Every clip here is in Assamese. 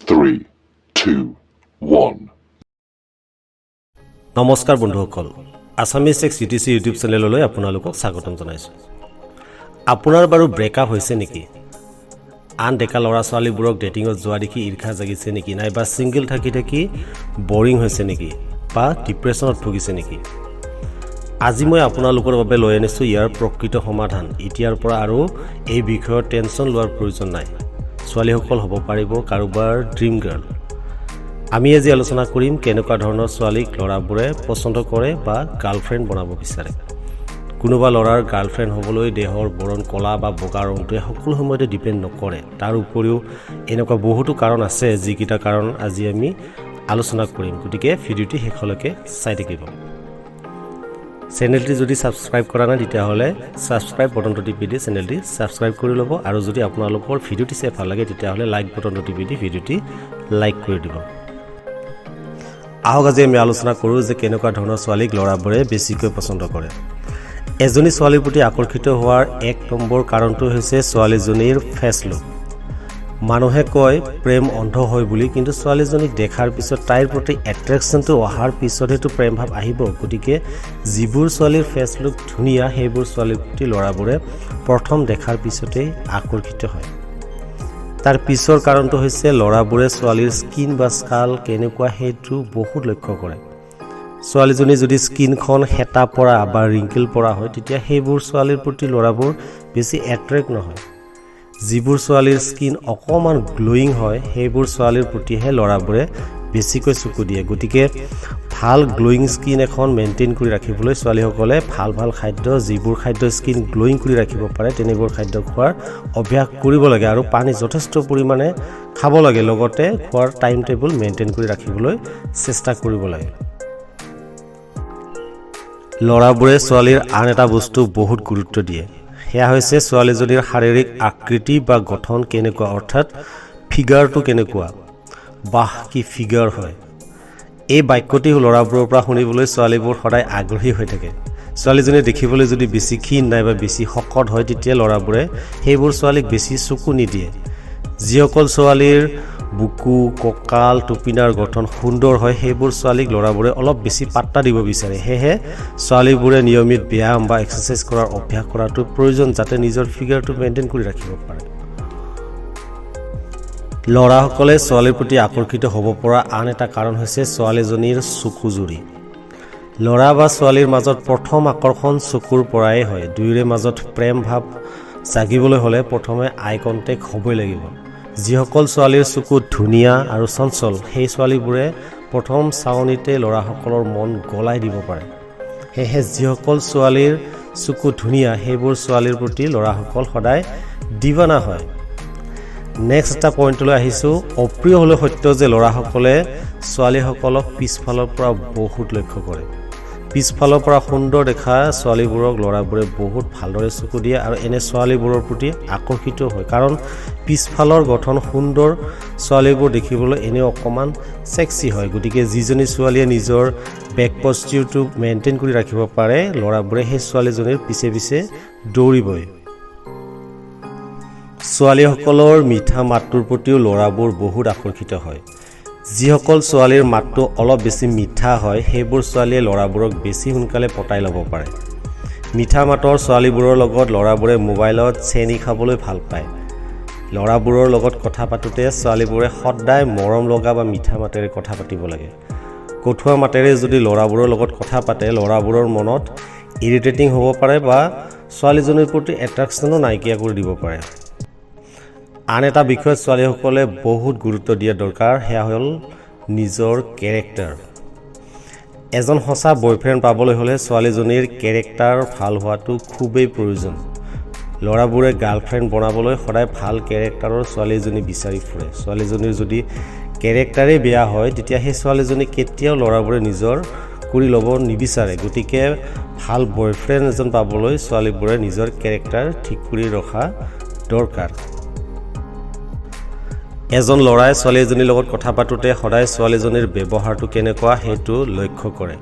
3, 2, 1. নমস্কাৰ বন্ধুসকল Assamese Etc YouTube চেনেললৈ আপোনালোকক স্বাগতম জনাইছো আপোনাৰ বাৰু ব্ৰেকআপ হৈছে নেকি আন ডেকা লৰা ছোৱালীবোৰক ডেটিংত যোৱা দেখি ইৰখা জাগিছে নেকি নাইবা সিঙ্গেল থাকি বৰিং হৈছে নেকি বা ডিপ্ৰেছনত ভুগিছে নেকি আজি মই আপোনালোকৰ বাবে লৈ আনিছো ইয়াৰ প্ৰকৃত সমাধান ইতিয়াৰ পৰা আৰু এই বিষয়ৰ টেনচন লোৱাৰ প্ৰয়োজন নাই ছোৱালীসকল হ'ব পাৰিব কাৰোবাৰ ড্ৰিম গাৰ্ল আমি আজি আলোচনা কৰিম কেনেকুৱা ধৰণৰ ছোৱালীক লৰাবোৰে পছন্দ কৰে বা গাৰ্লফ্ৰেণ্ড বনাব বিচাৰে কোনোবা লৰাৰ গাৰ্লফ্ৰেণ্ড হ'বলৈ দেহৰ বৰণ কলা বা বগা ৰংটোৱে সকলো সময়তে ডিপেন্ড নকৰে তাৰ উপৰিও এনেকুৱা বহুতো কাৰণ আছে যিকিটা কাৰণ আজি আমি আলোচনা কৰিম গতিকে ভিডিওটি শেষলৈকে চাই থাকিব চেনেলটি যদি সাবস্ক্ৰাইব কৰা নাই তেতিয়াহলে সাবস্ক্ৰাইব বটনটো টিপি দি চেনেলটি সাবস্ক্ৰাইব কৰি ল'ব আৰু যদি আপোনালোকৰ ভিডিওটি চাই ভাল লাগে তেতিয়াহলে লাইক বটনটো টিপি দি ভিডিওটি লাইক কৰি দিব আহক আজি আমি আলোচনা কৰোঁ যে কেনেকুৱা ধৰণৰ ছোৱালীক লৰাবোৰে বেছিকৈ পছন্দ কৰে এজনী ছোৱালীৰ প্ৰতি আকৰ্ষিত হোৱাৰ এক নম্বৰ কাৰণটো হৈছে ছোৱালীজনীৰ ফেচ লুক মানুহে কয় প্ৰেম অন্ধ হয় বুলি কিন্তু ছোৱালীজনীক দেখাৰ পিছত তাইৰ প্ৰতি এট্ৰেকচনটো অহাৰ পিছতহে প্ৰেম ভাৱ আহিব গতিকে যিবোৰ ছোৱালীৰ ফেচ লুক ধুনীয়া সেইবোৰ ছোৱালীৰ প্ৰতি লৰাবোৰে প্ৰথম দেখাৰ পিছতেই আকৰ্ষিত হয় তাৰ পিছৰ কাৰণটো হৈছে লৰাবোৰে ছোৱালীৰ স্কিন বা স্কাল কেনেকুৱা হেতু বহুত লক্ষ্য কৰে ছোৱালীজনী যদি স্কিনখন হেতা পৰা বা ৰিংকেল পৰা হয় তেতিয়া সেইবোৰ ছোৱালীৰ প্ৰতি লৰাবোৰ বেছি এট্ৰেক্ট নহয় যিবোৰ ছোৱালীৰ স্কিন অকমান গ্লোইং হয় সেইবোৰ ছোৱালীৰ প্ৰতিহে লৰাবোৰে বেছিকৈ চকু দিয়ে গতিকে ভাল গ্লোইং স্কিন এখন মেইনটেইন কৰি ৰাখিবলৈ ছোৱালীসকলে ভাল খাদ্য যিবোৰ খাদ্য স্কিন গ্লোইং কৰি ৰাখিব পাৰে তেনেবোৰ খাদ্য খোৱাৰ অভ্যাস কৰিব লাগে আৰু পানী যথেষ্ট পৰিমাণে খাব লাগে লগতে খোৱাৰ টাইম টেবল মেইনটেইন কৰি ৰাখিবলৈ চেষ্টা কৰিব লাগে লৰাবোৰে ছোৱালীৰ আন এটা বস্তু বহুত গুৰুত্ব দিয়ে হেয়া হৈছে ছোৱালীজনীৰ শাৰীৰিক আকৃতি বা গঠন কেনেকুৱা অৰ্থাৎ ফিগাৰটো কেনেকুৱা বাহ কি ফিগাৰ হয় এই বাক্যটি লৰাবোৰৰ পৰা শুনিবলৈ ছোৱালীবোৰ সদায় আগ্ৰহী হৈ থাকে ছোৱালীজনী দেখিবলৈ যদি বেছি ক্ষীণ নাইবা বেছি শকত হয় তেতিয়া লৰাবোৰে সেইবোৰ ছোৱালীক বেছি চকু নিদিয়ে যিসকল ছোৱালীৰ বুকু কঁকাল টুপিনাৰ গঠন সুন্দৰ হয় সেইবোৰ ছোৱালীক লৰাবোৰে অলপ বেছি পাত্তা দিব বিচাৰে হেহে ছোৱালীবোৰে নিয়মিত ব্যায়াম বা এক্সাৰসাইজ কৰাৰ অভ্যাস কৰাটো প্ৰয়োজন যাতে নিজৰ ফিগাৰটো মেইনটেইন কৰি ৰাখিব পাৰে লৰাসকলে ছোৱালীৰ প্ৰতি আকৰ্ষিত হ'ব পৰা আন এটা কাৰণ হৈছে ছোৱালীজনীৰ চকুজুৰি লৰা বা ছোৱালীৰ মাজত প্ৰথম আকৰ্ষণ চকুৰ পৰাই হয় দুয়োৰে মাজত প্ৰেম ভাৱ জাগিবলৈ হলে প্ৰথমে আই কন্টেক্ট হ'বই লাগিব যিসকল ছোৱালীৰ চকু ধুনীয়া আৰু চঞ্চল সেই ছোৱালীবোৰে প্ৰথম চাউনিতে লৰাসকলৰ মন গলাই দিব পাৰে হেহে যিসকল ছোৱালীৰ চকু ধুনীয়া সেইবোৰ ছোৱালীৰ প্ৰতি লৰাসকল সদায় দিৱানা হয় নেক্সট এটা পইণ্টলৈ আহিছো অপ্ৰিয় হলে সত্য যে লৰাসকলে ছোৱালীসকলক পিছফালৰ পৰা বহুত লক্ষ্য কৰে পিছফালৰ পৰা সুন্দৰ দেখা ছোৱালীবোৰক লৰাবোৰে বহুত ভালদৰে চকু দিয়ে আৰু এনে ছোৱালীবোৰৰ প্ৰতি আকৰ্ষিত হয় কাৰণ পিছফালৰ গঠন সুন্দৰ ছোৱালীবোৰ দেখিবলৈ এনে অকমান সেক্সি হয় গতিকে যিজনী ছোৱালীয়ে নিজৰ বেক পজিটিভটো মেইনটেইন কৰি ৰাখিব পাৰে লৰাবোৰে সেই ছোৱালীজনীৰ পিছে দৌৰিবই ছোৱালীসকলৰ মিঠা মাতটোৰ প্ৰতিও লৰাবোৰ বহুত আকৰ্ষিত হয় যিসকল ছোৱালীৰ মাতটো অলপ বেছি মিঠা হয় সেইবোৰ ছোৱালীয়ে লৰাবোৰক বেছি সোনকালে পটাই ল'ব পাৰে মিঠা মাতৰ ছোৱালীবোৰৰ লগত লৰাবোৰে মোবাইলত চেনি খাবলৈ ভাল পায় লৰাবোৰৰ লগত কথা পাতোতে ছোৱালীবোৰে সদায় মৰম লগা বা মিঠা মাতেৰে কথা পাতিব লাগে কঠুৱা মাতেৰে যদি লৰাবোৰৰ লগত কথা পাতে লৰাবোৰৰ মনত ইৰিটেটিং হ'ব পাৰে বা ছোৱালীজনীৰ প্ৰতি এট্ৰাকচনো নাইকিয়া কৰি দিব পাৰে আন এটা বিষয়ত ছোৱালীসকলে বহুত গুৰুত্ব দিয়া দৰকাৰ হেয়া হ'ল নিজৰ কেৰেক্টাৰ এজন সঁচা বয়ফ্ৰেণ্ড পাবলৈ হলে ছোৱালীজনীৰ কেৰেক্টাৰ ভাল হোৱাটো খুবেই প্ৰয়োজন লৰাবোৰে গাৰ্লফ্ৰেণ্ড বনাবলৈ সদায় ভাল কেৰেক্টাৰৰ ছোৱালীজনী বিচাৰি ফুৰে ছোৱালীজনীৰ যদি কেৰেক্টাৰে বেয়া হয় তেতিয়া সেই ছোৱালীজনী কেতিয়াও লৰাবোৰে নিজৰ কৰি ল'ব নিবিচাৰে গতিকে ভাল বয়ফ্ৰেণ্ড এজন পাবলৈ ছোৱালীবোৰে নিজৰ কেৰেক্টাৰ ঠিক কৰি ৰখা দৰকাৰ এজন লৰাই ছোৱালী এজনীৰ লগত কথা পাতোতে সদায় ছোৱালীজনীৰ ব্যৱহাৰটো কেনেকুৱা হেতু লক্ষ্য কৰে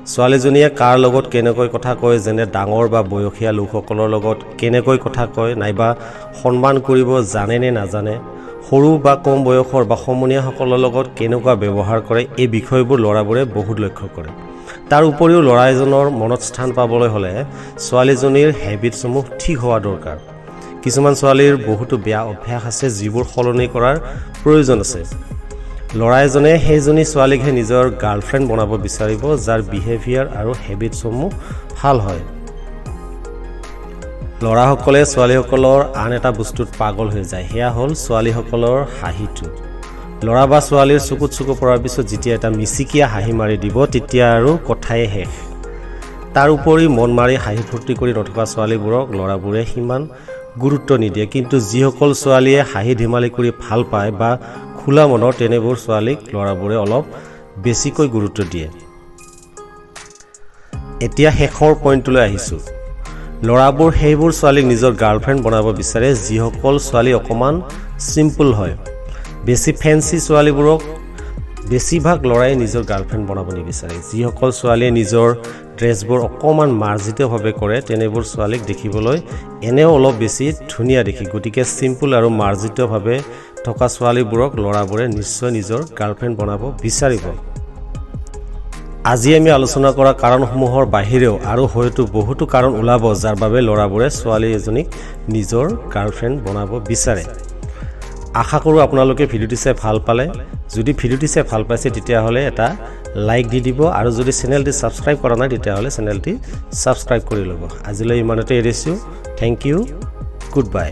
ছোৱালীজনীয়ে কাৰ লগত কেনেকৈ কথা কয় যেনে ডাঙৰ বা বয়সীয়া লোকসকলৰ লগত কেনেকৈ কথা কয় নাইবা সন্মান কৰিব জানে নে নাজানে সৰু বা কম বয়সৰ বা সমনীয়াসকলৰ লগত কেনেকুৱা ব্যৱহাৰ কৰে এই বিষয়বোৰ ল'ৰাবোৰে বহুত লক্ষ্য কৰে তাৰ উপৰিও ল'ৰা এজনৰ মনত স্থান পাবলৈ হ'লে ছোৱালীজনীৰ হেবিটসমূহ ঠিক হোৱা দৰকাৰ কিছুমান ছোৱালীৰ বহুতো বেয়া অভ্যাস আছে যিবোৰ সলনি কৰাৰ প্ৰয়োজন আছে ল'ৰা এজনে সেইজনী ছোৱালীকহে নিজৰ গাৰ্লফ্ৰেণ্ড বনাব বিচাৰিব যাৰ বিহেভিয়াৰ আৰু হেবিটসমূহ ভাল হয় ল'ৰাসকলে ছোৱালীসকলৰ আন এটা বস্তুত পাগল হৈ যায় হেয়া হ'ল ছোৱালীসকলৰ হাঁহিটো ল'ৰা বা ছোৱালীৰ চকুত চকু পৰাৰ পিছত যেতিয়া এটা মিচিকিয়া হাঁহি মাৰি দিব তেতিয়া আৰু কথাই শেষ তাৰ উপৰি মন মাৰি হাঁহি ফূৰ্তি কৰি নথকা ছোৱালীবোৰক ল'ৰাবোৰে সিমান গুৰুত্ব নিদিয়ে কিন্তু যিসকল ছোৱালীয়ে হাঁহি ধেমালি কৰি ভাল পায় বা খোলা মনৰ তেনেবোৰ ছোৱালীক ল'ৰাবোৰে অলপ বেছিকৈ গুৰুত্ব দিয়ে এতিয়া শেষৰ পইণ্টলৈ আহিছোঁ ল'ৰাবোৰ সেইবোৰ ছোৱালীক নিজৰ গাৰ্লফ্ৰেণ্ড বনাব বিচাৰে যিসকল ছোৱালী অকণমান চিম্পল হয় বেছি ফেন্সি ছোৱালীবোৰক বেছিভাগ ল'ৰাই নিজৰ গাৰ্লফ্ৰেণ্ড বনাব নিবিচাৰে যিসকল ছোৱালীয়ে নিজৰ ড্ৰেছবোৰ অকণমান মাৰ্জিতভাৱে কৰে তেনেবোৰ ছোৱালীক দেখিবলৈ এনেও অলপ বেছি ধুনীয়া দেখি গতিকে চিম্পল আৰু মাৰ্জিতভাৱে থকা ছোৱালীবোৰক ল'ৰাবোৰে নিশ্চয় নিজৰ গাৰ্লফ্ৰেণ্ড বনাব বিচাৰিব আজি আমি আলোচনা কৰা কাৰণসমূহৰ বাহিৰেও আৰু হয়তো বহুতো কাৰণ ওলাব যাৰ বাবে ল'ৰাবোৰে ছোৱালী এজনীক নিজৰ গাৰ্লফ্ৰেণ্ড বনাব বিচাৰে আশা কৰোঁ আপোনালোকে ভিডিঅ'টি চাই ভাল পালে যদি ভিডিঅ'টি চাই ভাল পাইছে তেতিয়াহ'লে এটা লাইক দি দিব আৰু যদি চেনেলটি ছাবস্ক্ৰাইব কৰা নাই তেতিয়াহ'লে চেনেলটি ছাবস্ক্ৰাইব কৰি ল'ব আজিলৈ ইমানতে এৰিছোঁ থেংক ইউ গুড বাই